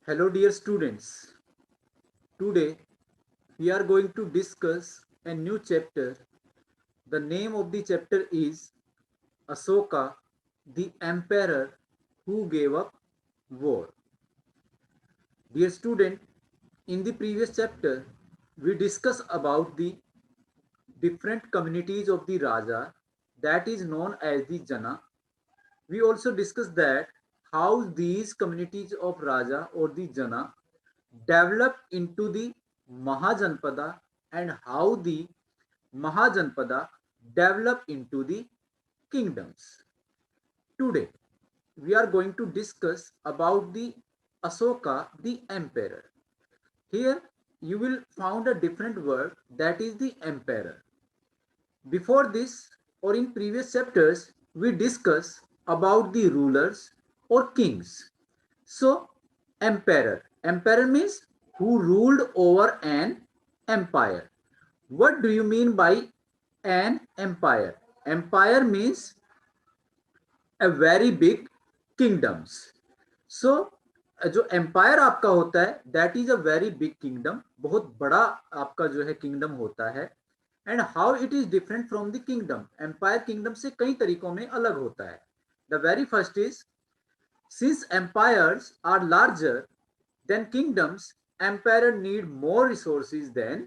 Hello, dear students. Today we are going to discuss a new chapter. The name of the chapter is Asoka, the Emperor who gave up war. Dear student, in the previous chapter, we discussed about the different communities of the Raja that is known as the Jana. We also discussed that how these communities of Raja or the Jana developed into the Mahajanpada and how the Mahajanpada developed into the kingdoms. Today, we are going to discuss about the Asoka, the emperor. Here, you will found a different word that is the emperor. Before this or in previous chapters, we discuss about the rulers or kings. So, emperor. Emperor means who ruled over an empire. What do you mean by an empire? Empire means a very big kingdoms. So जो empire आपका होता है that is a very big kingdom, बहुत बड़ा आपका जो है kingdom होता है. And how it is different from the kingdom. Empire kingdom से कई तरीकों में अलग होता है. The very first is since empires are larger than kingdoms, emperor need more resources than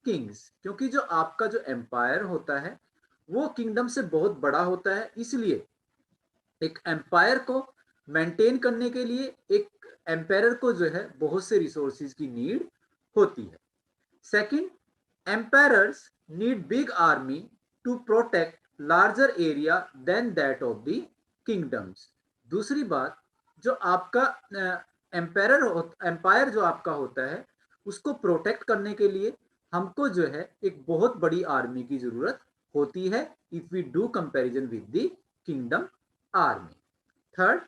kings. क्योंकि जो आपका जो एम्पायर होता है वो किंगडम से बहुत बड़ा होता है, इसलिए एक एम्पायर को मेंटेन करने के लिए एक एम्पायर को जो है बहुत से रिसोर्सेज की नीड होती है. Second, empires need big army to protect larger area than that of the kingdoms. दूसरी बात, जो आपका एम्पायर जो आपका होता है उसको प्रोटेक्ट करने के लिए हमको जो है एक बहुत बड़ी आर्मी की जरूरत होती है if we do comparison with the kingdom army. Third,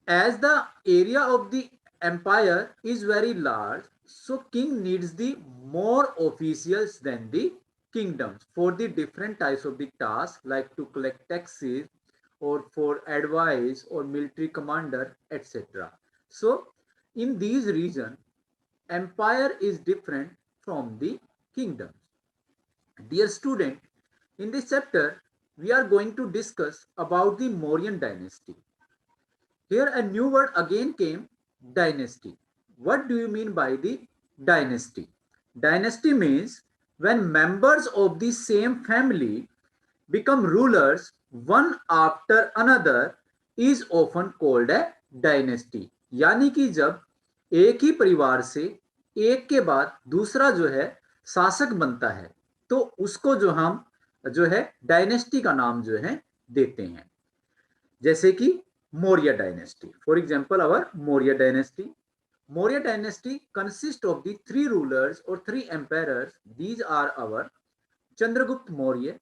as the area of the empire is very large, so king needs the more officials than the kingdoms for the different types of the tasks like to collect taxes or for advice or military commander, etc. So in these regions, empire is different from the kingdoms. Dear student, in this chapter, we are going to discuss about the Mauryan dynasty. Here a new word again came, dynasty. What do you mean by the dynasty? Dynasty means when members of the same family become rulers one after another is often called a dynasty. यानी कि जब एक ही परिवार से एक के बाद दूसरा जो है शासक बनता है तो उसको जो हम जो है डायनेस्टी का नाम जो है देते हैं. जैसे कि Maurya dynasty, for example our Maurya dynasty. Maurya dynasty consist of the three rulers और three emperors. These are our Chandragupta Maurya,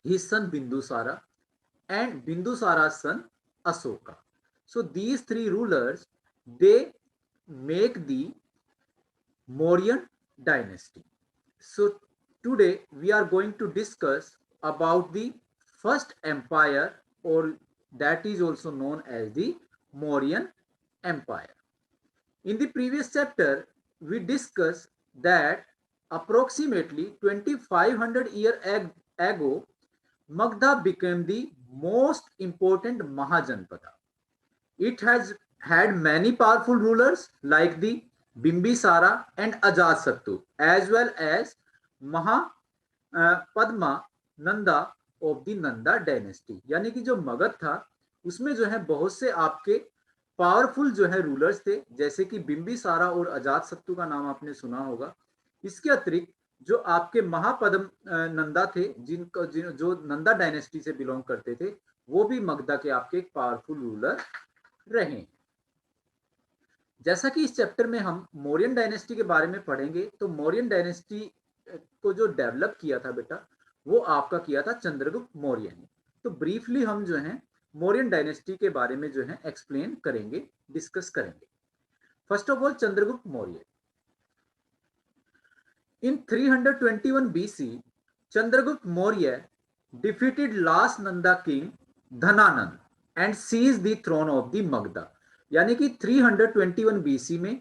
his son Bindusara, and Bindusara's son Asoka. So these three rulers, they make the Mauryan dynasty. So today we are going to discuss about the first empire, or that is also known as the Mauryan Empire. In the previous chapter, we discussed that approximately 2500 years ago, Magda became the most important Mahajanpada. It has had many powerful rulers like the Bimbisara and Ajatasattu, as well as Maha Padma Nanda of the Nanda dynasty. यानी कि जो मगध था उसमें जो है बहुत से आपके पावरफुल जो है रूलर्स थे, जैसे कि बिंबिसारा और अजातशत्रु का नाम आपने सुना होगा. इसके अतिरिक्त जो आपके महापद्म नंदा थे जो नंदा डायनेस्टी से बिलोंग करते थे, वो भी मगधा के आपके एक पावरफुल रूलर रहे. जैसा कि इस चैप्टर में हम मौर्यन डायनेस्टी के बारे में पढ़ेंगे, तो मौर्यन डायनेस्टी को जो डेवलप किया था बेटा वो आपका किया था चंद्रगुप्त मौर्य ने. तो ब्रीफली हम जो है मौर्यन डायनेस्टी के बारे में जो है एक्सप्लेन करेंगे, डिस्कस करेंगे. First of all, Chandragupta Maurya. In 321 BC, Chandragupta Maurya defeated last Nanda king Dhananand and seized the throne of the Magda. यानी कि 321 बीसी में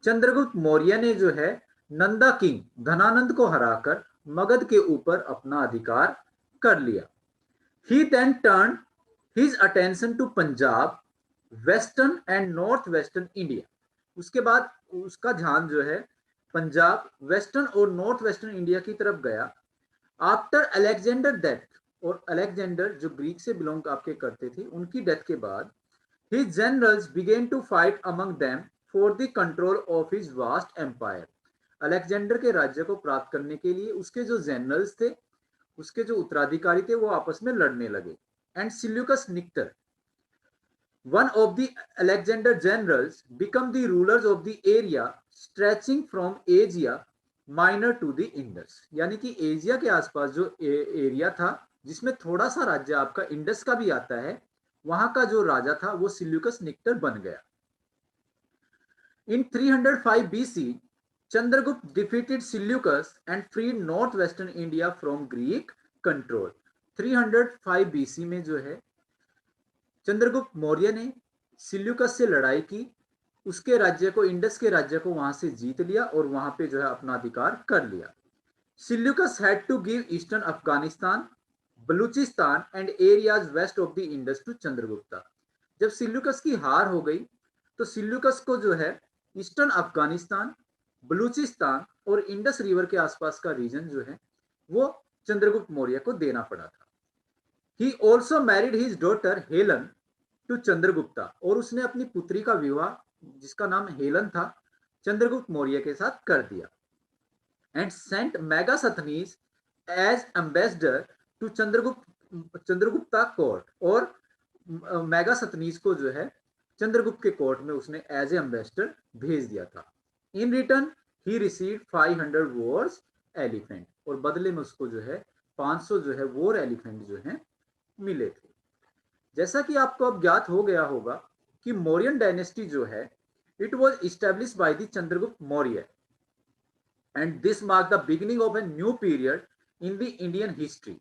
चंद्रगुप्त मौर्य ने जो है नंदा किंग धनानंद को हराकर मगध के ऊपर अपना अधिकार कर लिया। He then turn his attention to Punjab, western and north western India. उसके बाद उसका ध्यान जो है पंजाब, वेस्टर्न और नॉर्थ वेस्टर्न इंडिया की तरफ गया। आफ्टर अलेक्जेंडर डेथ, और अलेक्जेंडर जो ग्रीक से बिलोंग आपके करते थे, उनकी डेथ के बाद his generals began to fight among them for the control of his vast empire। Alexander के राज्य को प्राप्त करने के लिए उसके जो जनरल्स थे, उसके जो उत्तराधिकारी थे, वो आपस में लड़ने लगे। And Seleucus Nicator, one of the Alexander generals, become the rulers of the area stretching from Asia Minor to the Indus। यानी कि एशिया के आसपास जो एरिया था, जिसमें थोड़ा सा राज्य आपका इंडस का भी आता है, वहां का जो राजा था वो सिल्यूकस निक्टर बन गया। इन 305 BC, Chandragupta defeated Seleucus and freed northwestern India from Greek control। 305 BC में जो है चंद्रगुप्त मौर्य ने सिल्यूकस से लड़ाई की, उसके राज्य को, इंडस के राज्य को वहां से जीत लिया और वहां पे जो है अपना अधिकार कर लिया। Seleucus had to give eastern Afghanistan, Baluchistan and areas west of the Indus to Chandragupta. जब सिल्यूकस की हार हो गई तो सिल्यूकस को जो है ईस्टर्न अफगानिस्तान, बलूचिस्तान और इंडस रिवर के आसपास का रीजन जो है वो चंद्रगुप्त मौर्य को देना पड़ा था। He also married his daughter Helen to Chandragupta, और उसने अपनी पुत्री का विवाह, जिसका नाम हेलन था, चंद्रगुप्त मौर्य के साथ कर दिया। And sent Megasthenes as ambassador to Chandragupta court, और मेगासथनीज को जो है चंद्रगुप्त के कोर्ट में उसने एज ए एम्बेसडर भेज दिया था। In return he received 500 Wars elephant, और बदले में उसको जो है 500 जो है वॉर एलिफेंट जो है मिले थे। जैसा कि आपको अब ज्ञात हो गया होगा कि मौर्यन डायनेस्टी जो है it was established by the Chandragupta Maurya, and this mark the beginning of a new period in the Indian history.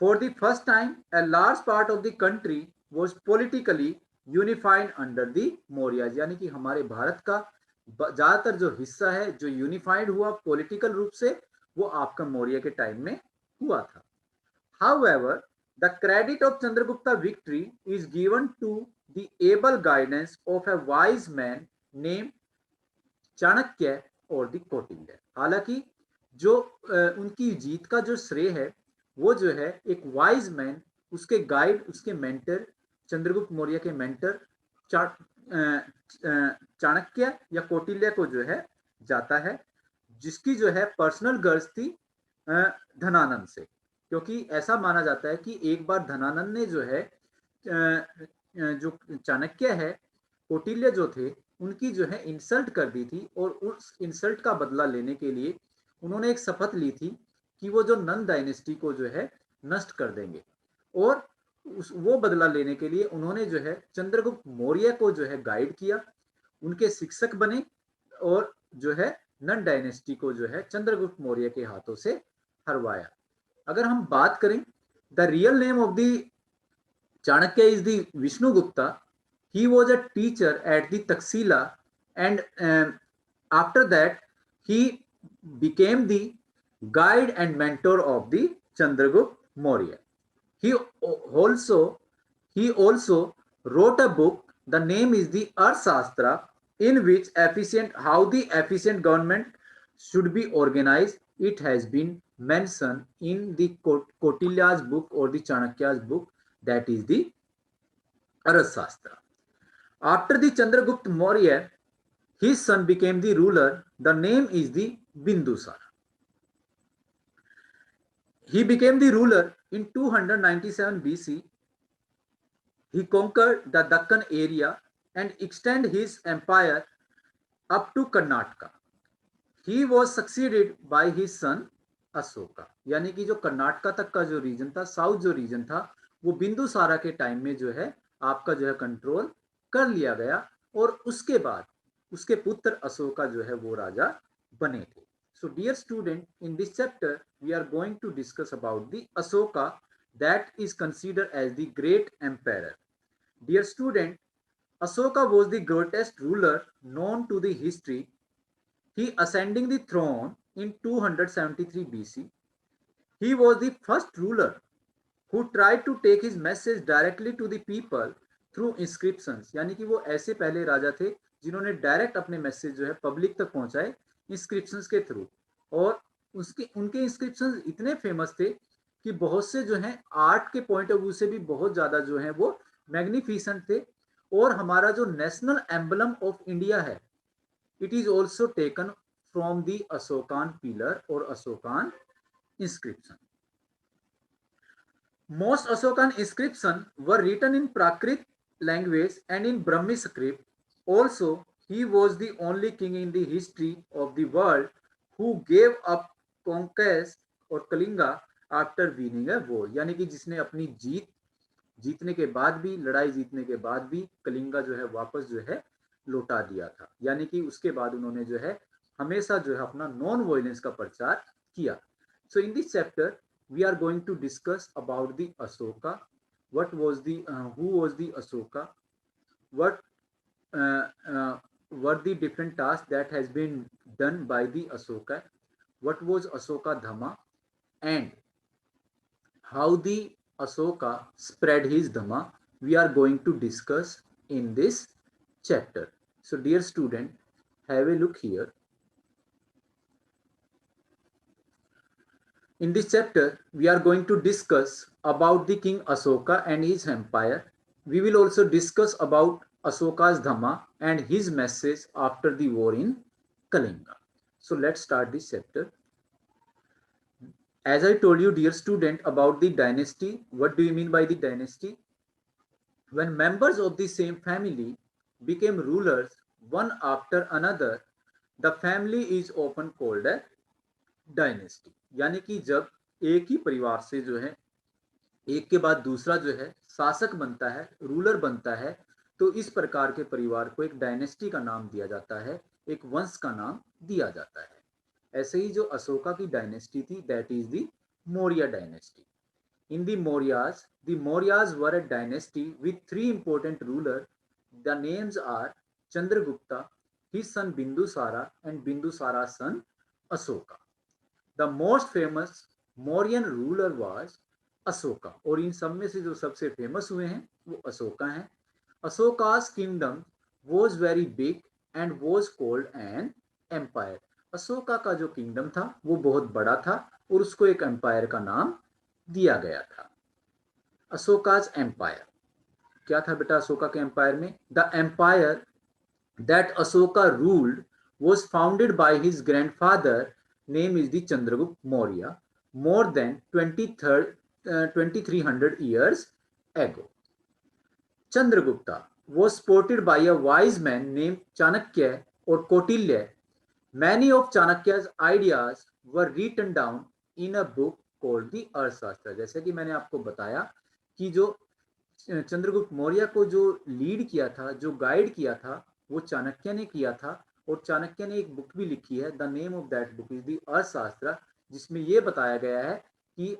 For the first time a large part of the country was politically unified under the Mauryas. यानी कि हमारे भारत का ज्यादातर जो हिस्सा है जो unified हुआ पॉलिटिकल रूप से, वो आपका मौर्य के टाइम में हुआ था। However, the credit of Chandragupta victory is given to the able guidance of a wise man named Chanakya और द कौटिल्य। हालांकि जो उनकी जीत का जो श्रेय है वो जो है एक वाइज मैन, उसके गाइड, उसके मेंटर, चंद्रगुप्त मौर्य के मेंटर चाणक्य या कौटिल्य को जो है जाता है, जिसकी जो है पर्सनल गर्ज थी धनानंद से। क्योंकि ऐसा माना जाता है कि एक बार धनानंद ने जो है जो चाणक्य है, कौटिल्य जो थे, उनकी जो है इंसल्ट कर दी थी, और उस इंसल्ट का बदला लेने के लिए उन्होंने एक शपथ ली थी कि वो जो नंद डायनेस्टी को जो है नष्ट कर देंगे, और वो बदला लेने के लिए उन्होंने जो है चंद्रगुप्त मौर्य को जो है गाइड किया, उनके शिक्षक बने, और जो है नंद डायनेस्टी को जो है चंद्रगुप्त मौर्य के हाथों से हरवाया। अगर हम बात करें the real name of the Chanakya is the Vishnugupta. He was a teacher at the Takshashila, and after that he became the guide and mentor of the Chandragupta Maurya. He also he also wrote a book. The name is the Arthashastra, in which how the efficient government should be organized. It has been mentioned in the Kautilya's book or the Chanakya's book, that is the Arthashastra. After the Chandragupta Maurya, his son became the ruler. The name is the Bindusara. He became the ruler in 297 BC. He conquered the Deccan area and extended his empire up to Karnataka. He was succeeded by his son Ashoka. यानी कि जो कर्नाटका तक का जो reason था, south जो reason था, वो बिंदुसारा के टाइम में जो है आपका जो है कंट्रोल कर लिया गया, और उसके बाद उसके पुत्र अशोका जो है वो राजा बने थे। So dear student, in this chapter we are going to discuss about the Ashoka, that is considered as the great emperor. Dear student, Ashoka was the greatest ruler known to the history. He ascending the throne in 273 BC. He was the first ruler who tried to take his message directly to the people through inscriptions. यानी कि वो ऐसे पहले राजा थे जिन्होंने direct अपने message जो है पब्लिक तक पहुंचाए इंस्क्रिप्शंस के थ्रू। और उसके उनके इंस्क्रिप्शंस इतने फेमस थे कि बहुत से जो हैं आर्ट के पॉइंट ऑफ व्यू से भी बहुत ज्यादा जो है वो मैग्निफिसेंट थे। और हमारा जो नेशनल एम्बलम ऑफ इंडिया है, it is also taken from the Ashokan pillar और Ashokan inscription. Most Ashokan inscriptions were written in Prakrit language and in Brahmi script. Also, he was the only king in the history of the world who gave up conquest और Kalinga after winning a war. यानी कि जिसने अपनी जीतने के बाद भी, लड़ाई जीतने के बाद भी कलिंगा जो है वापस जो है लौटा दिया था। यानी कि उसके बाद उन्होंने जो है हमेशा जो है अपना नॉन वायलेंस का प्रचार किया। So in this chapter we are going to discuss about the Ashoka. What was the who was the Ashoka? What uh, uh, were the different tasks that has been done by the Ashoka? What was Ashoka Dhamma, and how the Ashoka spread his Dhamma? We are going to discuss in this chapter. So, dear student, have a look here. In this chapter, we are going to discuss about the King Ashoka and his empire. We will also discuss about Ashoka's Dhamma and his message after the war in Kalinga. So let's start this chapter. As I told you, dear student, about the dynasty, what do you mean by the dynasty? When members of the same family became rulers one after another, the family is often called a dynasty. यानी कि जब एक ही परिवार से जो है एक के बाद दूसरा जो है शासक बनता है, रूलर बनता है, तो इस प्रकार के परिवार को एक डायनेस्टी का नाम दिया जाता है, एक वंश का नाम दिया जाता है। ऐसे ही जो अशोका की डायनेस्टी थी, that is the Maurya dynasty. In the Mauryas were a dynasty with three important ruler. The names are Chandragupta, his son Bindusara and Bindusara son Ashoka. The most famous Mauryan ruler was Ashoka. और इन सब में से जो सबसे फेमस हुए हैं वो अशोका हैं। अशोका's kingdom was very big and was called an empire। Ashoka का जो किंगडम था वो बहुत बड़ा था और उसको एक एम्पायर का नाम दिया गया था। अशोका's empire क्या था बेटा अशोका के एम्पायर में? The empire that Ashoka ruled was founded by his grandfather, name is the Chandragupta Maurya, more than 2300 years ago. Chandragupta was supported by a wise man named Chanakya or Kautilya. Many of Chanakya's ideas were written down in a book called the अर्थशास्त्र। जैसे कि मैंने आपको बताया कि जो चंद्रगुप्त मौर्य को जो लीड किया था, जो गाइड किया था, वो चाणक्य ने किया था। और चाणक्य ने एक बुक भी लिखी है, the name of that book is the अर्थशास्त्र, जिसमें यह बताया गया है कि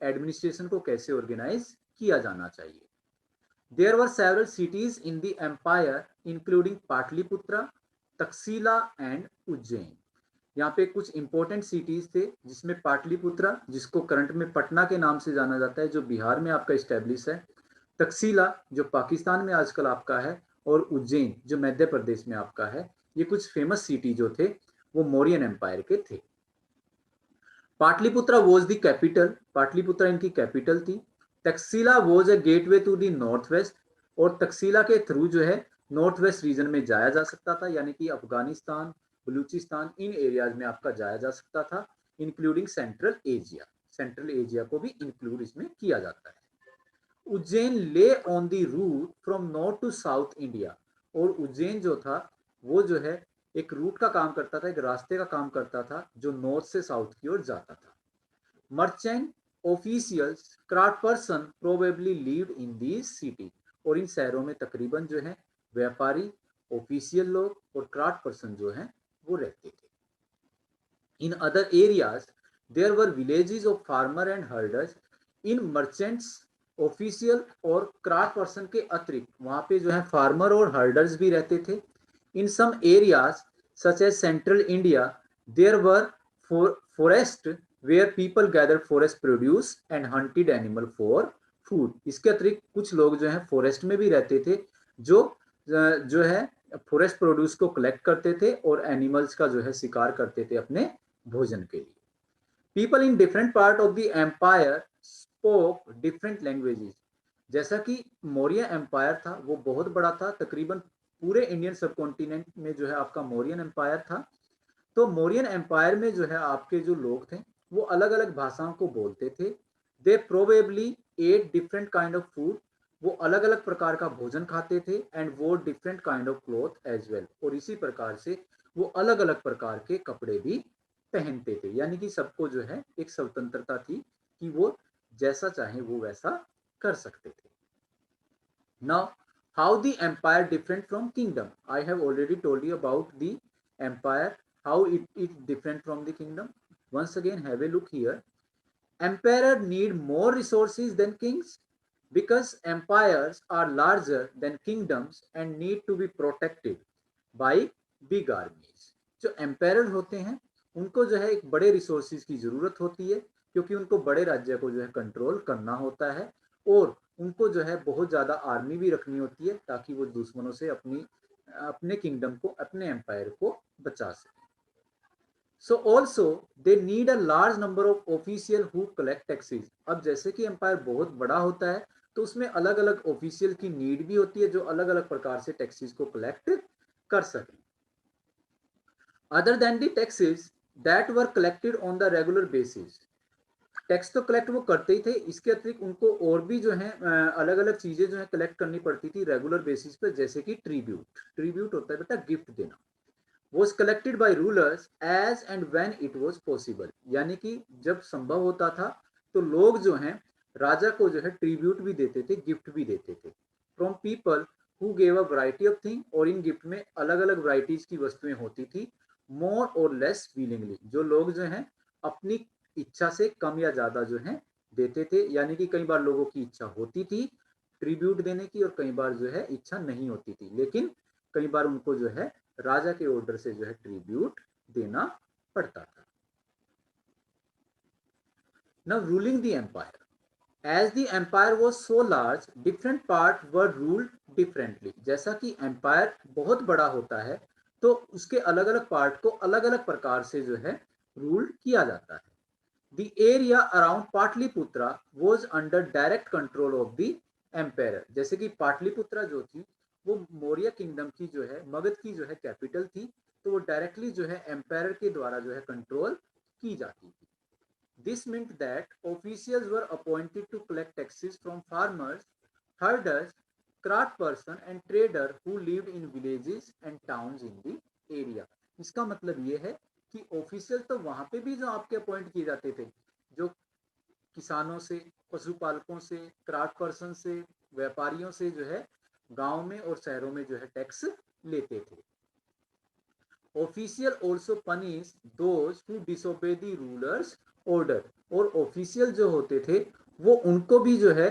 एडमिनिस्ट्रेशन को कैसे ऑर्गेनाइज किया जाना चाहिए। There were several cities in the empire including Pataliputra, Taxila and Ujjain. यहाँ पे कुछ इंपॉर्टेंट सिटीज थे जिसमें पाटलिपुत्रा, जिसको करंट में पटना के नाम से जाना जाता है, जो बिहार में आपका स्टैब्लिश है, तक्षशिला जो पाकिस्तान में आजकल आपका है, और उज्जैन जो मध्य प्रदेश में आपका है। ये कुछ फेमस सिटी जो थे वो मौर्यन एम्पायर के थे। Pataliputra was the capital, Pataliputra इनकी कैपिटल थी। Taxila was a gateway to the north west, और तक्षशिला के थ्रू जो है नॉर्थ वेस्ट रीजन में जाया जा सकता था, यानी कि अफगानिस्तान, बलूचिस्तान, इन एरियाज में आपका जाया जा सकता था, including central Asia. Central Asia को भी इंक्लूड इसमें किया जाता है। Ujjain lay on the route from north to south India, और उज्जैन जो था वो जो है एक रूट का काम करता था, एक रास्ते का काम करता था जो नॉर्थ से साउथ की ओर जाता था। Merchant, officials, craft person probably lived in these city, और इन शहरों में तकरीबन जो है व्यापारी, ऑफिशियल लोग और क्राफ्ट पर्सन जो है वो रहते थे। In other areas there were villages of farmer and herders. इन मर्चेंट्स ऑफिशियल और क्राफ्ट पर्सन के अतिरिक्त वहां पे जो है फार्मर और हर्डर्स भी रहते थे. In some areas such as central India there were forest where people gather forest produce and hunted animal for food. इसके अतिरिक्त कुछ लोग जो है फॉरेस्ट में भी रहते थे, जो जो है फॉरेस्ट प्रोड्यूस को कलेक्ट करते थे और एनिमल्स का जो है शिकार करते थे अपने भोजन के लिए. People in different part of the empire spoke different languages. जैसा कि मौर्य एम्पायर था वो बहुत बड़ा था, तकरीबन पूरे इंडियन सब कॉन्टिनेंट में जो है आपका मौर्यन एम्पायर था. तो मौर्यन एम्पायर में जो है आपके जो लोग थे वो अलग अलग भाषाओं को बोलते थे. They probably at different kind of food. वो अलग अलग प्रकार का भोजन खाते थे एंड वो different kind of cloth as well. और इसी प्रकार से वो अलग अलग प्रकार के कपड़े भी पहनते थे. यानी कि सबको जो है एक स्वतंत्रता थी कि वो जैसा चाहे वो वैसा कर सकते थे. Now how the empire different from kingdom. I have already told you about the empire, how it different from the kingdom. Once again have a look here. Emperor need more resources than kings because empires are larger than kingdoms and need to be protected by big armies. जो empire होते हैं उनको जो है एक बड़े resources की जरूरत होती है क्योंकि उनको बड़े राज्य को जो है कंट्रोल करना होता है और उनको जो है बहुत ज्यादा आर्मी भी रखनी होती है ताकि वो दुश्मनों से अपने किंगडम को, अपने एम्पायर को बचा सके. So also they need a large number of official who collect taxes. अब जैसे कि एम्पायर बहुत बड़ा होता है तो उसमें अलग अलग ऑफिशियल की नीड भी होती है जो अलग अलग प्रकार से टैक्सेस को कलेक्ट कर सकें. Other than the taxes that were collected on the regular basis. Tax तो कलेक्ट वो करते ही थे, इसके अतिरिक्त उनको और भी जो है अलग अलग चीजें जो है कलेक्ट करनी पड़ती थी रेगुलर बेसिस पे, जैसे कि ट्रिब्यूट. ट्रिब्यूट होता है बेटा गिफ्ट देना. was collected by rulers as and when it was possible. यानी कि जब संभव होता था तो लोग जो हैं राजा को जो है ट्रिब्यूट भी देते थे, गिफ्ट भी देते थे. From people who gave a variety of thing. और इन गिफ्ट में अलग अलग वैरायटीज की वस्तुएं होती थी. मोर और लेस विलिंगली. जो लोग जो हैं अपनी इच्छा से कम या ज्यादा जो है देते थे. यानी कि कई बार लोगों की इच्छा होती थी ट्रिब्यूट देने की और कई बार जो है इच्छा नहीं होती थी, लेकिन कई बार उनको जो है राजा के ऑर्डर से जो है ट्रिब्यूट देना पड़ता था. Now ruling the empire. As the empire was so large different part were ruled differently. जैसा कि एम्पायर बहुत बड़ा होता है तो उसके अलग अलग पार्ट को अलग अलग प्रकार से जो है रूल किया जाता है. The area around Pataliputra was under direct control of the empire. जैसे कि पाटलिपुत्रा जो थी वो मौर्य किंगडम की जो है, मगध की जो है कैपिटल थी, तो वो डायरेक्टली जो है एम्पायर के द्वारा जो है कंट्रोल की जाती थी. This meant that officials were appointed to collect taxes from farmers, herders, craft person and trader who lived in villages and towns in the area. इसका मतलब ये है कि ऑफिशियल तो वहां पे भी जो आपके अपॉइंट किए जाते थे, जो किसानों से, पशुपालकों से, क्राफ्ट पर्सन से, व्यापारियों से जो है गांव में और शहरों में जो है टैक्स लेते थे. Official also punish those who disobey the rulers order. और ऑफिशियल जो होते थे वो उनको भी जो है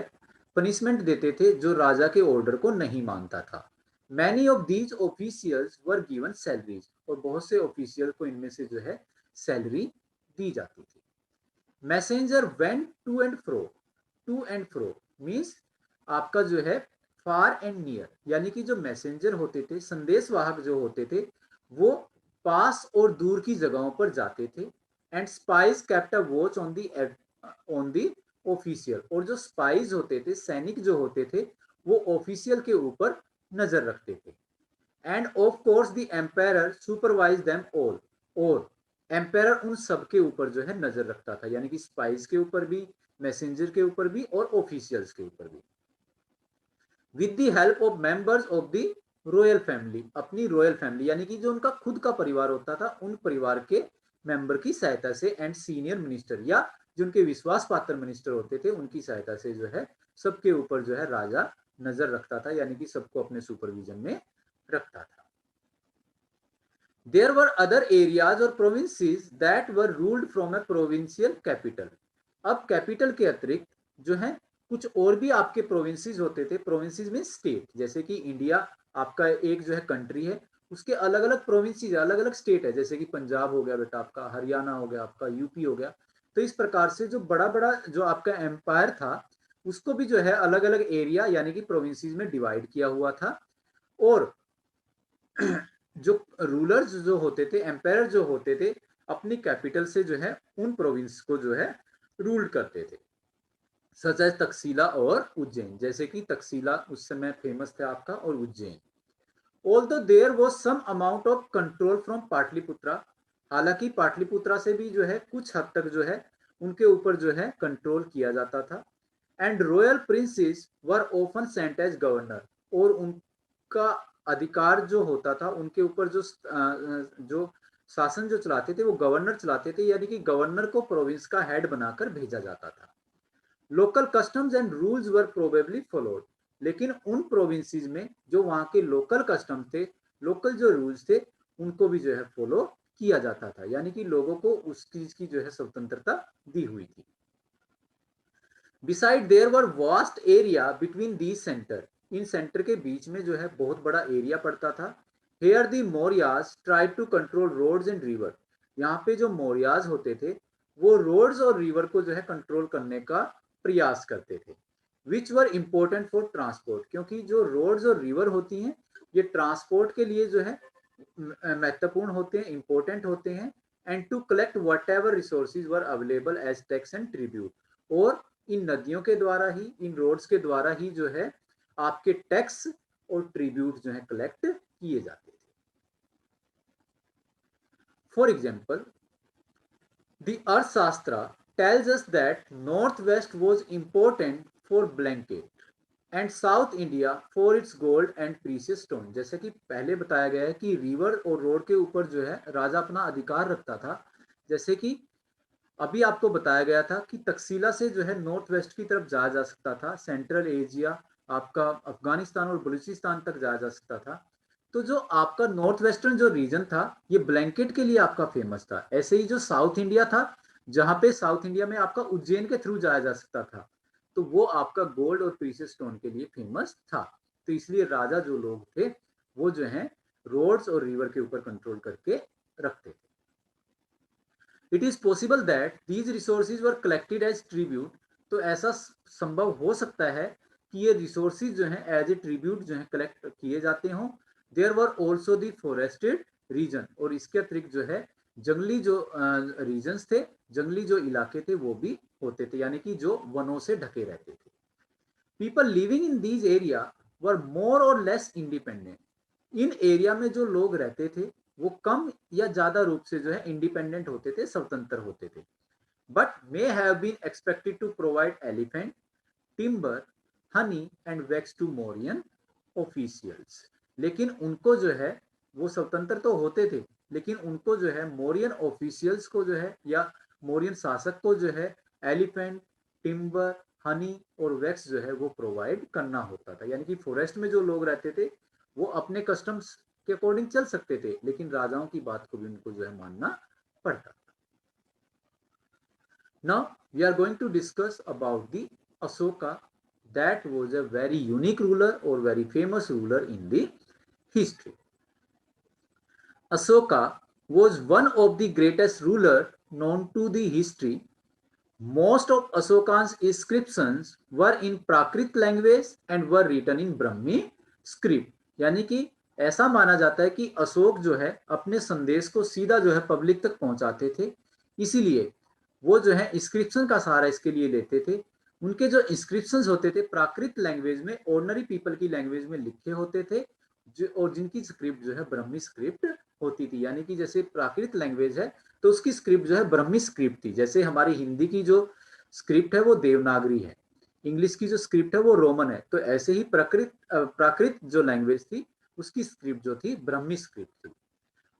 पनिशमेंट देते थे जो राजा के ऑर्डर को नहीं मानता था. Many of these officials were given salaries. और बहुत से ऑफिशियल को इनमें से जो है सैलरी दी जाती थी. Messenger went to and fro. To and fro means आपका जो है फार एंड नियर. यानी कि जो मैसेंजर होते थे, संदेशवाहक जो होते थे, वो पास और दूर की जगहों पर जाते थे. And spice kept a watch on the official. और जो स्पाइस होते थे, सैनिक जो होते थे, वो ऑफिशियल के ऊपर नजर रखते थे. And of course the empire supervise them all. और एम्पायर उन सब के ऊपर जो है नजर रखता था, यानी कि स्पाइस के ऊपर भी, मैसेंजर के ऊपर भी और ऑफिशियल्स के ऊपर भी. With the help of members of the royal family. अपनी रॉयल फैमिली यानी कि जो उनका खुद का परिवार होता था उन परिवार के मेंबर की सहायता से. एंड सीनियर मिनिस्टर या जो उनके विश्वास पात्र मिनिस्टर होते थे उनकी सहायता से जो है सबके ऊपर जो है राजा नजर रखता था, यानी कि सबको अपने सुपरविजन में रखता था. There were other areas or provinces that were ruled from a provincial capital. अब कैपिटल के अतिरिक्त जो है कुछ और भी आपके प्रोविंसेस होते थे। प्रोविंसेस में स्टेट, जैसे कि इंडिया आपका एक जो है कंट्री है, उसके अलग अलग प्रोविंसेस, अलग अलग स्टेट है, जैसे कि पंजाब हो गया बेटा आपका, हरियाणा हो गया आपका, यूपी हो गया। तो इस प्रकार से जो बड़ा बड़ा जो आपका एम्पायर था, उसको भी जो है अलग अलग एरिया यानी कि प्रोविंसेस में डिवाइड किया हुआ था। और जो रूलर्स जो होते थे, एम्पायर जो होते थे, अपनी कैपिटल से जो है उन प्रोविंस को जो है रूल करते थे, सच एज तक्षशिला और उज्जैन। जैसे कि तक्षशिला उस समय फेमस था आपका, और Ujjain. Although there was some amount of control from Pataliputra, हालांकि पाटलिपुत्रा से भी जो है कुछ हद तक जो है उनके ऊपर जो है कंट्रोल किया जाता था। And royal princes were often sent as governor, और उनका अधिकार जो होता था, उनके ऊपर जो शासन जो चलाते थे वो गवर्नर चलाते थे, यानी कि गवर्नर को प्रोविंस का हेड बनाकर भेजा जाता था। Local customs and rules were probably followed, लेकिन उन प्रोविंसेस में जो वहां के लोकल कस्टम थे, लोकल जो रूल्स थे, उनको भी जो है फॉलो किया जाता था, यानी कि लोगों को उस चीज की जो है स्वतंत्रता दी हुई थी। Beside there were vast area between the centre, इन सेंटर के बीच में जो है बहुत बड़ा एरिया पड़ता था। Here the Mauryas tried to control roads and river, यहाँ पे जो मौर्याज होते थे वो रोड्स और रिवर को जो है कंट्रोल करने का प्रयास करते थे। विच वर इंपॉर्टेंट फॉर ट्रांसपोर्ट, क्योंकि जो रोड्स और रिवर होती हैं ये ट्रांसपोर्ट के लिए जो है महत्वपूर्ण होते हैं, इंपॉर्टेंट होते हैं। And to collect whatever resources were available as tax and tribute, और इन नदियों के द्वारा ही, इन रोड्स के द्वारा ही जो है आपके टैक्स और ट्रिब्यूट जो है कलेक्ट किए जाते थे। फॉर एग्जाम्पल, द अर्थशास्त्र tells us that northwest was important for blanket and south India for its gold and precious stone। जैसे कि पहले बताया गया है कि रिवर और रोड के ऊपर जो है राजा अपना अधिकार रखता था। जैसे कि अभी आपको बताया गया था कि तक्षशिला से जो है नॉर्थ वेस्ट की तरफ जाया जा सकता था, सेंट्रल एशिया आपका अफगानिस्तान और बलूचिस्तान तक जाया जा सकता था। तो जो आपका नॉर्थ वेस्टर्न जो रीजन था ये ब्लैंकेट के लिए आपका फेमस था। ऐसे ही जो साउथ इंडिया था, जहां पे साउथ इंडिया में आपका उज्जैन के थ्रू जाया जा सकता था, तो वो आपका गोल्ड और प्रीशियस स्टोन के लिए फेमस था। तो इसलिए राजा जो लोग थे वो जो है रोड्स और रिवर के ऊपर कंट्रोल करके रखते थे। It is possible that these resources were collected as tribute, तो ऐसा संभव हो सकता है कि ये रिसोर्सेज जो है एज ए ट्रिब्यूट जो है कलेक्ट किए जाते हों। There were also the forested region, और इसके अतिरिक्त जो है जंगली जो रीजन्स थे, जंगली जो इलाके थे वो भी होते थे, यानी कि जो वनों से ढके रहते थे। People living in these area were more और लेस इंडिपेंडेंट, इन एरिया में जो लोग रहते थे वो कम या ज्यादा रूप से जो है इंडिपेंडेंट होते थे, स्वतंत्र होते थे। But may have been expected to provide elephant, timber, honey and wax to Mauryan officials, लेकिन उनको जो है वो स्वतंत्र तो होते थे, लेकिन उनको जो है मोरियन ऑफिशियल्स को जो है या मोरियन शासक को जो है एलिफेंट, टिम्बर, हनी और वैक्स जो है वो प्रोवाइड करना होता था। यानी कि फॉरेस्ट में जो लोग रहते थे वो अपने कस्टम्स के अकॉर्डिंग चल सकते थे, लेकिन राजाओं की बात को भी उनको जो है मानना पड़ता था। Now we are going to discuss about the Asoka, that was a very unique ruler or very famous ruler in the history. Asoka was one of the greatest ruler known to the history. Most of Asoka's inscriptions were in Prakrit language and were written in Brahmi script। यानी कि ऐसा माना जाता है कि अशोक जो है अपने संदेश को सीधा जो है पब्लिक तक पहुंचाते थे, इसीलिए वो जो है इंस्क्रिप्शन का सहारा इसके लिए लेते थे। उनके जो इंस्क्रिप्शंस होते थे प्राकृत लैंग्वेज में, ऑर्डिनरी पीपल की लैंग्वेज में लिखे होते थे, जो और जिनकी स्क्रिप्ट जो है ब्रह्मी स्क्रिप्ट होती थी। यानी कि जैसे प्राकृत लैंग्वेज है तो उसकी स्क्रिप्ट जो है ब्रह्मी स्क्रिप्ट थी। जैसे हमारी हिंदी की जो स्क्रिप्ट है वो देवनागरी है, इंग्लिश की जो स्क्रिप्ट है वो रोमन है, तो ऐसे ही प्राकृत जो लैंग्वेज थी उसकी स्क्रिप्ट जो थी ब्रह्मी स्क्रिप्ट थी।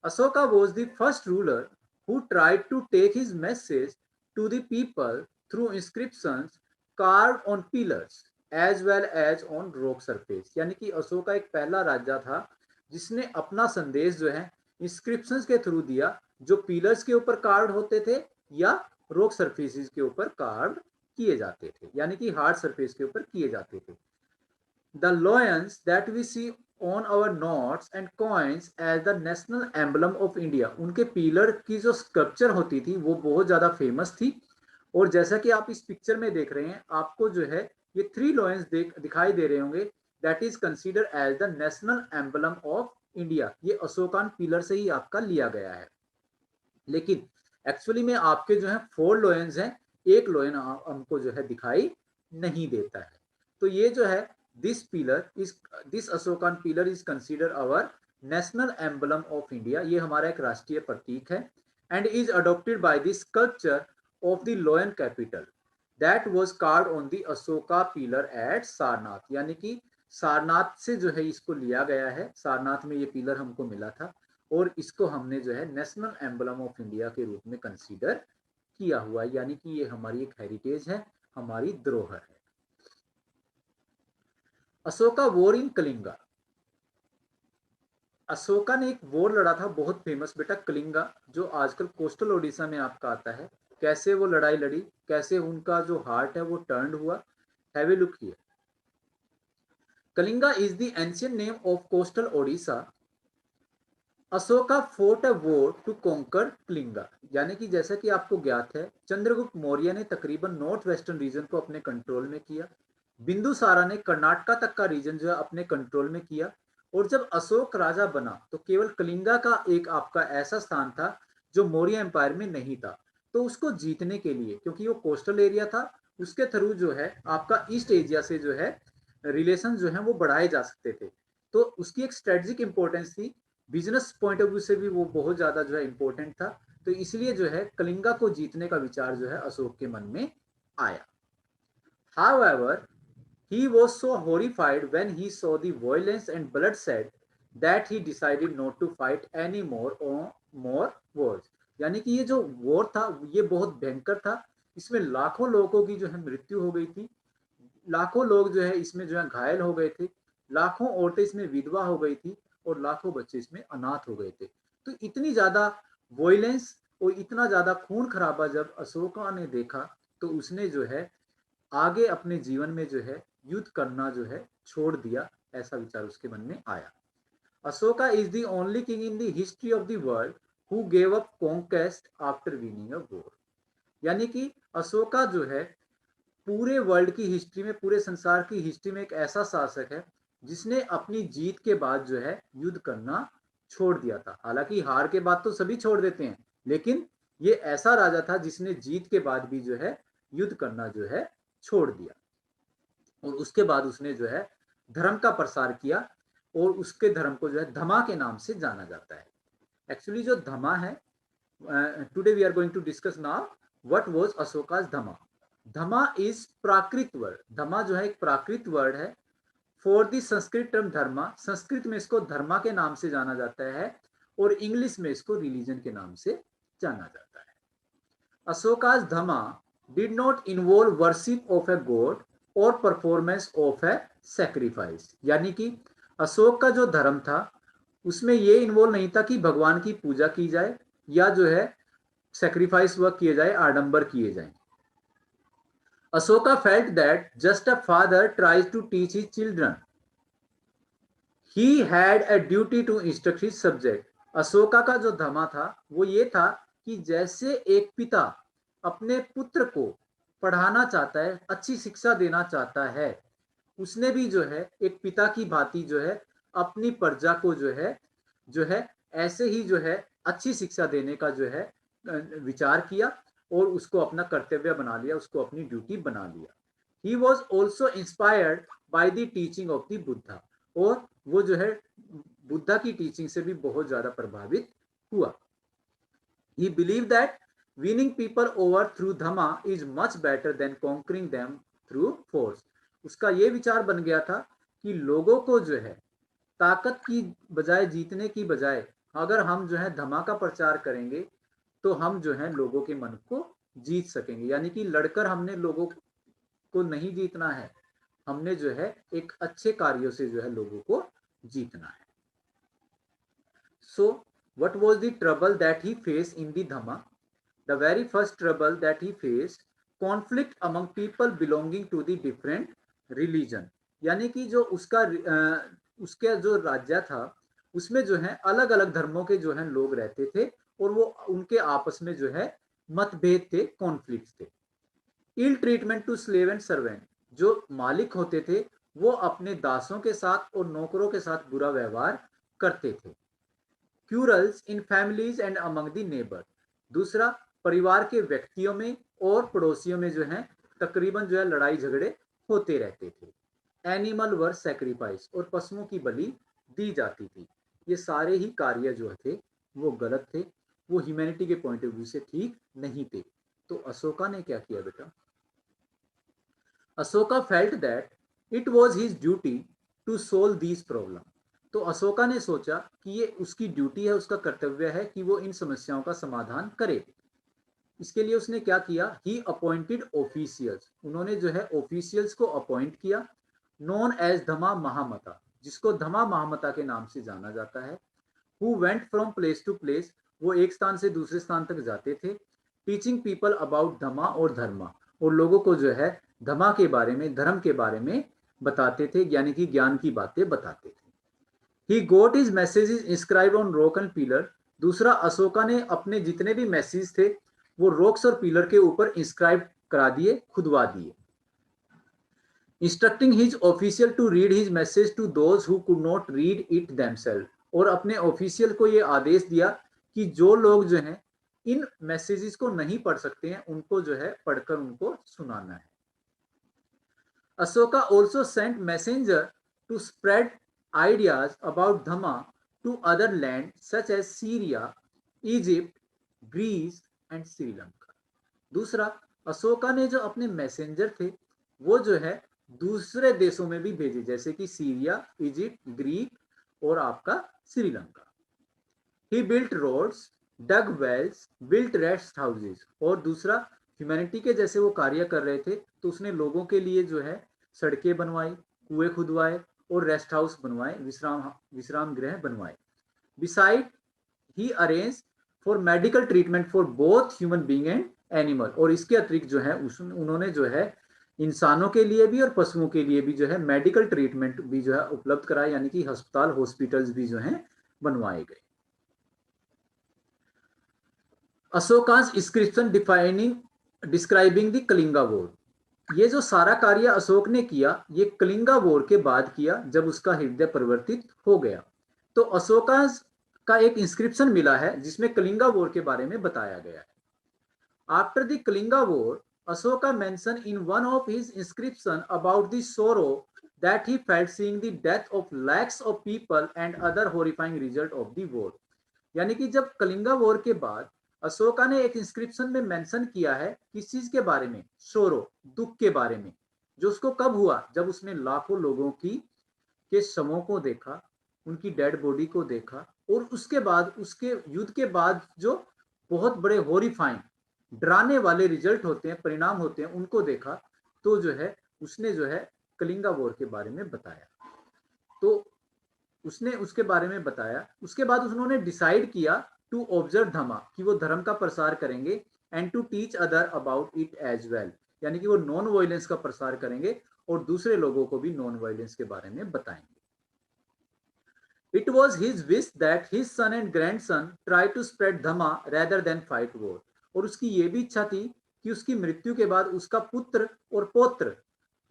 Ashoka was the first ruler who tried to take his message to the people through inscriptions carved on pillars as well as on rock surface। यानी कि अशोका एक पहला राजा था जिसने अपना संदेश जो है इंस्क्रिप्शंस के थ्रू दिया, जो पिलर्स के ऊपर कार्ड होते थे या रॉक सरफेसेस के ऊपर कार्ड किए जाते थे, यानी कि हार्ड सरफेस के ऊपर किए जाते थे। The lions that we see on our notes and coins as the national emblem of India, उनके पिलर की जो स्कल्पचर होती थी वो बहुत ज्यादा फेमस थी। और जैसा कि आप इस पिक्चर में देख रहे हैं, आपको जो है ये थ्री लॉयंस दिखाई दे रहे होंगे, that is consider as the national emblem of India. ये अशोकान पिलर से ही आपका लिया गया है, लेकिन एक्चुअली में आपके जो है फोर लॉयंस हैं, एक लॉयन हमको जो है दिखाई नहीं देता है। तो ये जो है this Ashokan pillar is consider our national emblem of India, ये हमारा एक राष्ट्रीय प्रतीक है। And is adopted by the sculpture of the lion capital that was carved on the Ashoka pillar at Sarnath, यानी कि सारनाथ से जो है इसको लिया गया है, सारनाथ में ये पिलर हमको मिला था और इसको हमने जो है नेशनल एम्बलम ऑफ इंडिया के रूप में कंसीडर किया हुआ है, यानी कि ये हमारी एक हेरिटेज है, हमारी धरोहर है। अशोका वॉर इन कलिंगा, अशोका ने एक वॉर लड़ा था बहुत फेमस बेटा, कलिंगा, जो आजकल कोस्टल ओडिशा में आपका आता है। कैसे वो लड़ाई लड़ी, कैसे उनका जो हार्ट है वो टर्न हुआ, have a look here. Kalinga is the ancient name of coastal Odisha. Ashoka fought a war to conquer Kalinga, यानी कि जैसा कि आपको ज्ञात है, चंद्रगुप्त मौर्य ने तकरीबन नॉर्थ वेस्टर्न रीजन को अपने कंट्रोल में किया, बिंदुसारा ने कर्नाटका तक का रीजन जो है अपने कंट्रोल में किया, और जब अशोक राजा बना तो केवल कलिंगा का एक आपका ऐसा स्थान था जो मौर्य एम्पायर में नहीं था। तो उसको जीतने के लिए, क्योंकि वो कोस्टल एरिया था, उसके थ्रू जो है आपका ईस्ट एशिया से जो है रिलेशन जो है वो बढ़ाए जा सकते थे। तो उसकी एक स्ट्रेटेजिक इंपॉर्टेंस थी, बिजनेस पॉइंट ऑफ व्यू से भी वो बहुत ज्यादा जो है इंपॉर्टेंट था। तो इसलिए जो है कलिंगा को जीतने का विचार जो है अशोक के मन में आया। However, he was so horrified when he saw the violence and bloodshed that he decided not to fight any more wars. यानी कि ये जो वॉर था ये बहुत भयंकर था, इसमें लाखों लोगों की जो है मृत्यु हो गई थी, लाखों लोग जो है इसमें जो है घायल हो गए थे, लाखों औरतें इसमें विधवा हो गई थी और लाखों बच्चे इसमें अनाथ हो गए थे। तो इतनी ज्यादा वॉयलेंस और इतना ज्यादा खून खराबा जब अशोका ने देखा तो उसने जो है आगे अपने जीवन में जो है युद्ध करना जो है छोड़ दिया, ऐसा विचार उसके मन में आया। Ashoka is the only king in the history of the world who gave up conquest after winning a war, यानी कि अशोका जो है पूरे वर्ल्ड की हिस्ट्री में, पूरे संसार की हिस्ट्री में एक ऐसा शासक है जिसने अपनी जीत के बाद जो है युद्ध करना छोड़ दिया था। हालांकि हार के बाद तो सभी छोड़ देते हैं, लेकिन ये ऐसा राजा था जिसने जीत के बाद भी जो है युद्ध करना जो है छोड़ दिया। और उसके बाद उसने जो है धर्म का प्रसार किया और उसके धर्म को जो है धमा के नाम से जाना जाता है। एक्चुअली जो धमा है, today we are going to discuss now what was Ashoka's dhamma. Dhamma is Prakrit word, dhamma जो है एक प्राकृत वर्ड है for the Sanskrit term dharma, Sanskrit में इसको धर्मा के नाम से जाना जाता है और इंग्लिश में इसको रिलीजन के नाम से जाना जाता है। अशोकास धमा did not involve worship of a god और परफॉर्मेंस ऑफ ए सेक्रीफाइस, यानी कि अशोक का जो धर्म था उसमें ये इन्वॉल्व नहीं था कि भगवान की पूजा की जाए या जो है सेक्रीफाइस वर्क किए जाए, आडंबर किए जाए। Ashoka felt that just a father tries to teach his children, he had a duty to instruct his subject. Ashoka का जो धर्म था वो ये था कि जैसे एक पिता अपने पुत्र को पढ़ाना चाहता है, अच्छी शिक्षा देना चाहता है, उसने भी जो है एक पिता की भांति जो है अपनी प्रजा को जो है ऐसे ही जो है अच्छी शिक्षा देने का जो है विचार किया और उसको अपना कर्तव्य बना लिया, उसको अपनी ड्यूटी बना लिया। He was also inspired by the teaching of the Buddha, और वो जो है बुद्धा की टीचिंग से भी बहुत ज्यादा प्रभावित हुआ। He believe that winning people over through dhamma is much better than conquering them through force. उसका ये विचार बन गया था कि लोगों को जो है ताकत की बजाय, जीतने की बजाय, अगर हम जो है धमा का प्रचार करेंगे तो हम जो है लोगों के मन को जीत सकेंगे। यानी कि लड़कर हमने लोगों को नहीं जीतना है, हमने जो है एक अच्छे कार्यों से जो है लोगों को जीतना है। So, what was the trouble that he faced in the Dhamma? The very first trouble that he faced conflict among people belonging to the different religion, यानी कि जो उसका जो राज्य था उसमें जो है अलग अलग धर्मों के जो है लोग रहते थे और वो उनके आपस में जो है मतभेद थे, कॉन्फ्लिक्ट थे। Ill treatment to slave and servant, जो मालिक होते थे वो अपने दासों के साथ और नौकरों के साथ बुरा व्यवहार करते थे। Quarrels in families and among the neighbour, दूसरा परिवार के व्यक्तियों में और पड़ोसियों में जो है तकरीबन जो है लड़ाई झगड़े होते रहते थे। एनिमल वर सेक्रीफाइस, और पशुओं की बलि दी जाती थी। ये सारे ही कार्य जो थे वो गलत थे, वो ह्यूमैनिटी के पॉइंट ऑफ व्यू से ठीक नहीं थे। तो अशोका ने क्या किया बेटा, Ashoka felt that it was his duty to solve these problem. तो अशोका ने सोचा कि ये उसकी ड्यूटी है, उसका कर्तव्य है कि वो इन समस्याओं का समाधान करे। इसके लिए उसने क्या किया, ही अपॉइंटेड ऑफिशियल्स, उन्होंने जो है ऑफिशियल्स को अपॉइंट किया, नोन एज धमा महामता, जिसको धमा महामता के नाम से जाना जाता है। Who went from place to place, वो एक स्थान से दूसरे स्थान तक जाते थे। टीचिंग पीपल अबाउट धमा और धर्मा, और लोगों को जो है धमा के बारे में, धर्म के बारे में बताते थे, यानी कि ज्ञान की बातें बताते थे। He got his messages inscribe on rock and pillar, दूसरा अशोका ने अपने जितने भी मैसेज थे वो रॉक्स और पिलर के ऊपर इंस्क्राइब करा दिए, खुदवा दिए। Instructing his official to read his message to those who could not read it themselves, और अपने ऑफिशियल को ये आदेश दिया कि जो लोग जो हैं इन मैसेजेस को नहीं पढ़ सकते हैं उनको जो है पढ़कर उनको सुनाना है। Ashoka also sent messenger to spread ideas about Dhamma to other lands such as Syria, Egypt, Greece and Sri Lanka. दूसरा, अशोका ने जो अपने मैसेंजर थे वो जो है दूसरे देशों में भी भेजे, जैसे कि सीरिया, इजिप्ट, ग्रीक और आपका श्रीलंका। ही बिल्ट रोड्स, डग वेल्स, बिल्ट रेस्ट हाउसेस, और दूसरा ह्यूमैनिटी के जैसे वो कार्य कर रहे थे तो उसने लोगों के लिए जो है सड़कें बनवाई, कुएं खुदवाए और रेस्ट हाउस बनवाए, विश्राम गृह बनवाए। Beside he arrange for medical treatment for both human being and animal, और इसके अतिरिक्त जो है उन्होंने जो है इंसानों के लिए भी और पशुओं के लिए भी जो है मेडिकल ट्रीटमेंट भी जो है उपलब्ध कराए, यानी कि अस्पताल, हॉस्पिटल्स भी जो है बनवाए गए। Ashoka's inscription describing the Kalinga war, ये जो सारा कार्य अशोक ने किया ये कलिंगा वॉर के बाद किया, जब उसका हृदय परिवर्तित हो गया। तो अशोका का एक इंस्क्रिप्शन मिला है जिसमें कलिंगा वॉर के बारे में बताया गया है। After the Kalinga war, Ashoka mention in one of his inscription about the सोरो that he felt seeing the death of lakhs of people and other horrifying result of the war, यानी कि जब कलिंगा वॉर के बाद अशोका ने एक इंस्क्रिप्शन में मेंशन किया है किस चीज के बारे में, सोरो, दुख के बारे में, जो उसको कब हुआ, जब उसने लाखों लोगों की के शवों को देखा, उनकी डेड बॉडी को देखा, और उसके बाद उसके युद्ध के बाद जो बहुत बड़े हॉरिफाइंग, डराने वाले रिजल्ट होते हैं, परिणाम होते हैं, उनको देखा, तो जो है उसने जो है कलिंगा वॉर के बारे में बताया। तो उसने उसके बारे में बताया, उसके बाद उन्होंने डिसाइड किया टू ऑब्जर्व धमा, कि वो धर्म का प्रसार करेंगे, and to teach other about it as well, यानी कि वो नॉन वायलेंस का प्रसार करेंगे और दूसरे लोगों को भी नॉन वायलेंस के बारे में बताएंगे। It was his wish that his son and grandson try to spread dhamma rather than fight war, और उसकी ये भी इच्छा थी कि उसकी मृत्यु के बाद उसका पुत्र और पौत्र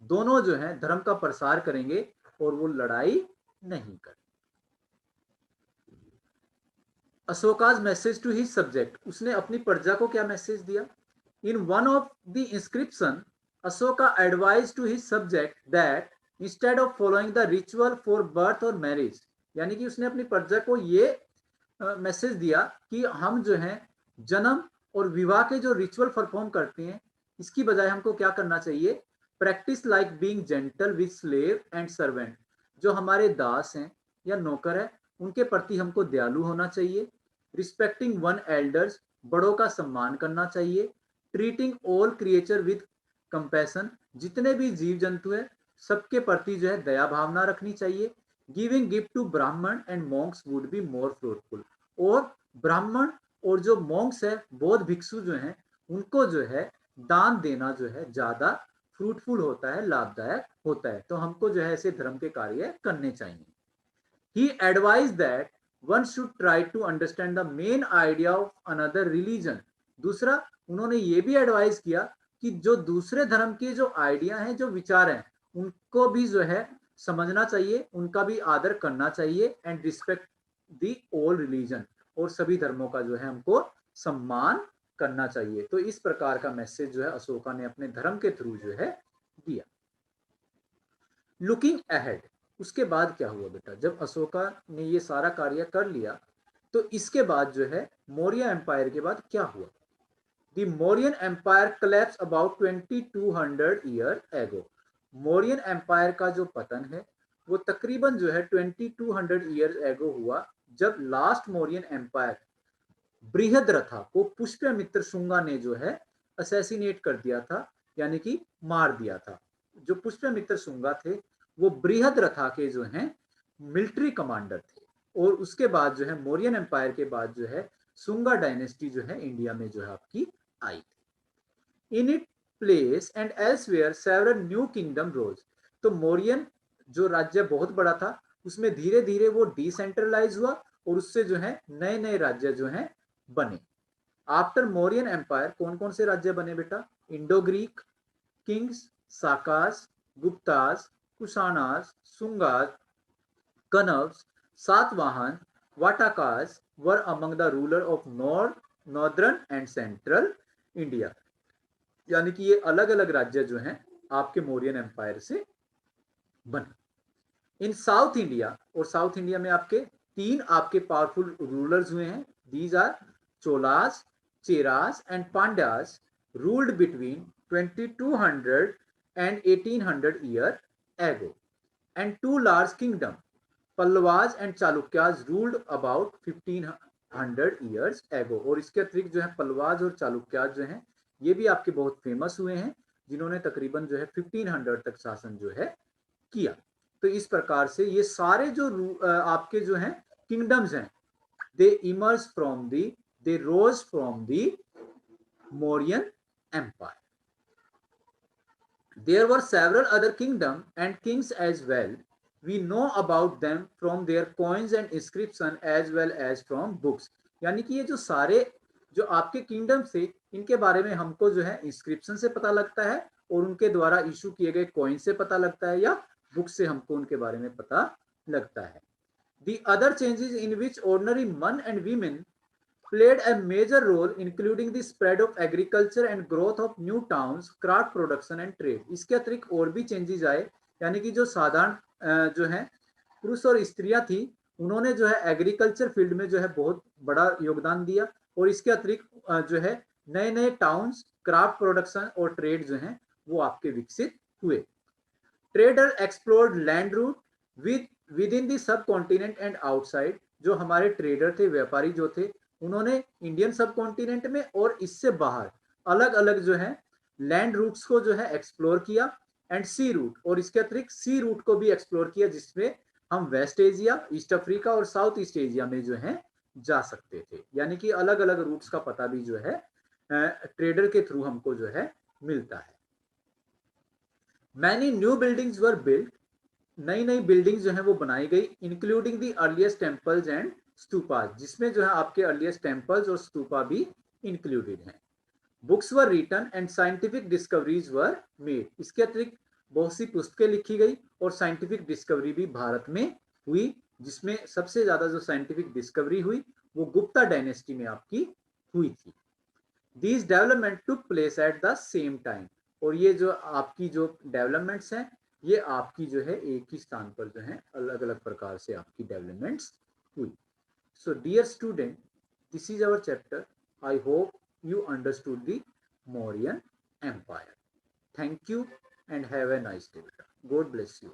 दोनों जो है धर्म का प्रसार करेंगे और वो लड़ाई नहीं करेंगे। Ashoka's message to his subject, उसने अपनी प्रजा को क्या मैसेज दिया। In one of the inscription Ashoka advise to his subject that instead of following the ritual for birth और मैरिज, यानी कि उसने अपनी प्रजा को ये मैसेज दिया कि हम जो है जन्म और विवाह के जो रिचुअल परफॉर्म करते हैं इसकी बजाय हमको क्या करना चाहिए, practice like being gentle with slave and servant, जो हमारे दास हैं या नौकर है उनके प्रति हमको दयालु होना चाहिए। रिस्पेक्टिंग वन एल्डर्स, बड़ों का सम्मान करना चाहिए। Treating all creature with compassion, जितने भी जीव जंतु है सबके प्रति जो है दया भावना रखनी चाहिए। गिविंग गिफ्ट टू ब्राह्मण and Monks would be more fruitful, और ब्राह्मण और जो मॉन्क्स है, बौद्ध भिक्षु जो हैं उनको जो है दान देना जो है ज्यादा फ्रूटफुल होता है, लाभदायक होता है। तो हमको जो है ऐसे धर्म के कार्य करने चाहिए। He advised that one should try to understand the main idea of another religion. दूसरा, उन्होंने ये भी एडवाइस किया कि जो दूसरे धर्म के जो आइडिया हैं, जो विचार हैं, उनको भी जो है समझना चाहिए, उनका भी आदर करना चाहिए। And respect the all religion, और सभी धर्मों का जो है हमको सम्मान करना चाहिए। तो इस प्रकार का मैसेज जो है अशोका ने अपने धर्म के थ्रू जो है दिया। लुकिंग अहेड, उसके बाद क्या हुआ बेटा, जब अशोका ने ये सारा कार्य कर लिया तो इसके बाद जो है मौर्य एम्पायर के बाद क्या हुआ। The Mauryan empire collapse about 2200 year ago. Mauryan empire का जो पतन है वो तकरीबन जो है 2200 ईयर एगो हुआ, जब लास्ट मौर्यन एम्पायर बृहद्रथा को पुष्यमित्र शुंगा ने जो है असैसिनेट कर दिया था, यानी कि मार दिया था। जो पुष्यमित्र शुंगा थे वो बृहद्रथा के जो हैं मिलिट्री कमांडर थे। और उसके बाद जो है मौर्यन एम्पायर के बाद जो है शुंगा डायनेस्टी जो है इंडिया में जो है आपकी आई थी। In it place and elsewhere several new kingdom rose. तो मौर्यन जो राज्य बहुत बड़ा था उसमें धीरे धीरे वो डिसेंट्रलाइज हुआ और उससे जो है नए नए राज्य जो है बने। आफ्टर मौर्यन एम्पायर कौन कौन से राज्य बने बेटा, Indo Greek kings, Sakas, Guptas, Kushanas, Sungas, Kanvas, Satavahana, Vakatakas were among the ruler of northern and central India. यानी कि ये अलग अलग राज्य जो हैं आपके मौर्यन एम्पायर से बने। इन साउथ इंडिया, और साउथ इंडिया में आपके तीन आपके पावरफुल रूलर्स हुए हैं। These are Cholas, Cheras and Pandyas, ruled between 2200 and 1800 year ago, and two large kingdom Pallavas and Chalukyas ruled about 1500 years ago। और इसके अतिरिक्त जो है पल्लवाज और चालुक्याज जो हैं ये भी आपके बहुत फेमस हुए हैं, जिन्होंने तकरीबन जो है 1500 तक शासन जो है किया। तो इस प्रकार से ये सारे जो आपके जो हैं किंगडम्स हैं, they emerge from the, they rose from the Mauryan empire. There were several other kingdoms and kings as well. We know about them from their coins and inscription as well as from books. यानी कि ये जो सारे जो आपके kingdom थे इनके बारे में हमको जो है इंस्क्रिप्शन से पता लगता है और उनके द्वारा इशू किए गए कॉइन से पता लगता है या बुक से हमको उनके बारे में पता लगता है। The other changes in which ordinary men and women played a major role including the spread of agriculture and growth of new towns, craft production and trade। इसके अतिरिक्त और भी चेंजेस आए, यानी कि जो साधारण जो है पुरुष और स्त्रियां थी उन्होंने जो है एग्रीकल्चर फील्ड में जो है बहुत बड़ा योगदान दिया। और इसके अतिरिक्त जो है नए नए टाउन्स, क्राफ्ट प्रोडक्शन और ट्रेड जो है वो आपके विकसित हुए। Trader explored land route within the subcontinent and outside. जो हमारे ट्रेडर थे, व्यापारी जो थे, उन्होंने इंडियन सब कॉन्टिनेंट में और इससे बाहर अलग अलग जो है लैंड रूट्स को जो है एक्सप्लोर किया। एंड सी रूट, और इसके अतिरिक्त सी रूट को भी एक्सप्लोर किया जिसमें हम वेस्ट एशिया, ईस्ट अफ्रीका और साउथ ईस्ट एशिया में जो है जा सकते थे। यानी कि अलग अलग रूट्स का पता भी जो है ट्रेडर के थ्रू हमको जो है मिलता है। Many new buildings were built, नई नई बिल्डिंग्स जो है वो बनाई गई, including the earliest temples and stupa, जिसमें जो है आपके अर्लीस्ट टेम्पल्स और स्तूपा भी इंक्लूडेड हैं। Books were written and scientific discoveries were made. इसके अतिरिक्त बहुत सी पुस्तकें लिखी गई और साइंटिफिक डिस्कवरी भी भारत में हुई, जिसमें सबसे ज्यादा जो साइंटिफिक डिस्कवरी हुई वो गुप्ता डायनेस्टी में आपकी हुई थी। These development took place at the same time, और ये जो आपकी जो डेवलपमेंट्स हैं ये आपकी जो है एक ही स्थान पर जो है अलग अलग प्रकार से आपकी डेवलपमेंट्स हुई। So dear student, this is our chapter. I hope you understood the Mauryan Empire. Thank you and have a nice day. God bless you.